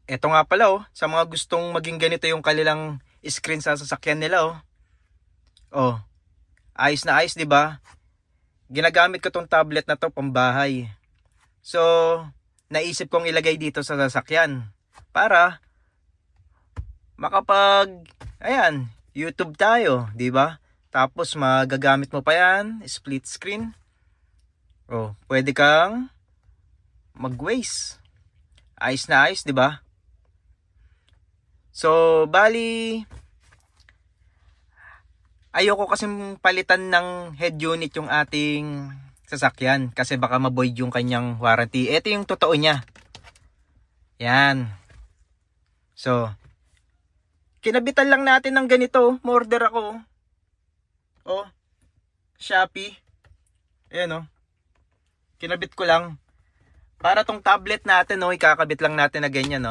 Eto nga pala sa mga gustong maging ganito yung kanilang screen sa sasakyan nila Oh, ayos na ayos, 'di ba? Ginagamit ko tong tablet na to pambahay. So, naisip kong ilagay dito sa sasakyan para YouTube tayo, 'di ba? Tapos magagamit mo pa 'yan, split screen. Pwede kang mag-Waze. Ayos na ayos, 'di ba? So, bali ayoko kasing palitan ng head unit yung ating sasakyan kasi baka ma-void yung kanyang warranty. Ito yung totoo niya. Yan. So, kinabitan lang natin ng ganito. Order ako. Shopee. Ayan kinabit ko lang. Para tong tablet natin ikakabit lang natin na ganyan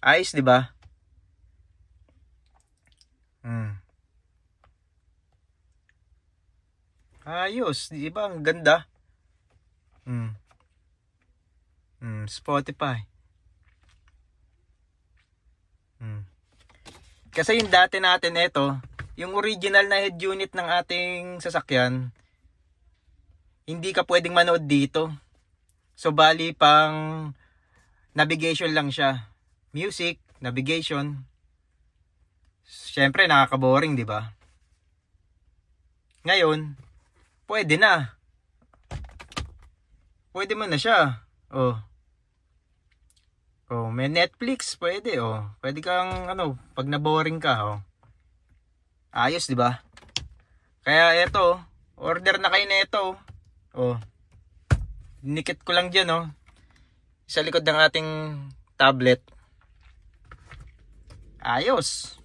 ayos, 'di ba? Ayos, 'di ba? Ang ganda. Spotify. Kasi yung dati natin yung original na head unit ng ating sasakyan, hindi ka pwedeng manood dito. So bali pang navigation lang siya. Music, navigation. Siyempre nakaka-boring, 'di ba? Ngayon, pwede na. Pwede mo na siya. May Netflix, pwede Pwede kang pag na-boring ka ayos, 'di ba? Kaya order na kayo nito. Dinikit ko lang diyan sa likod ng ating tablet. Ayos.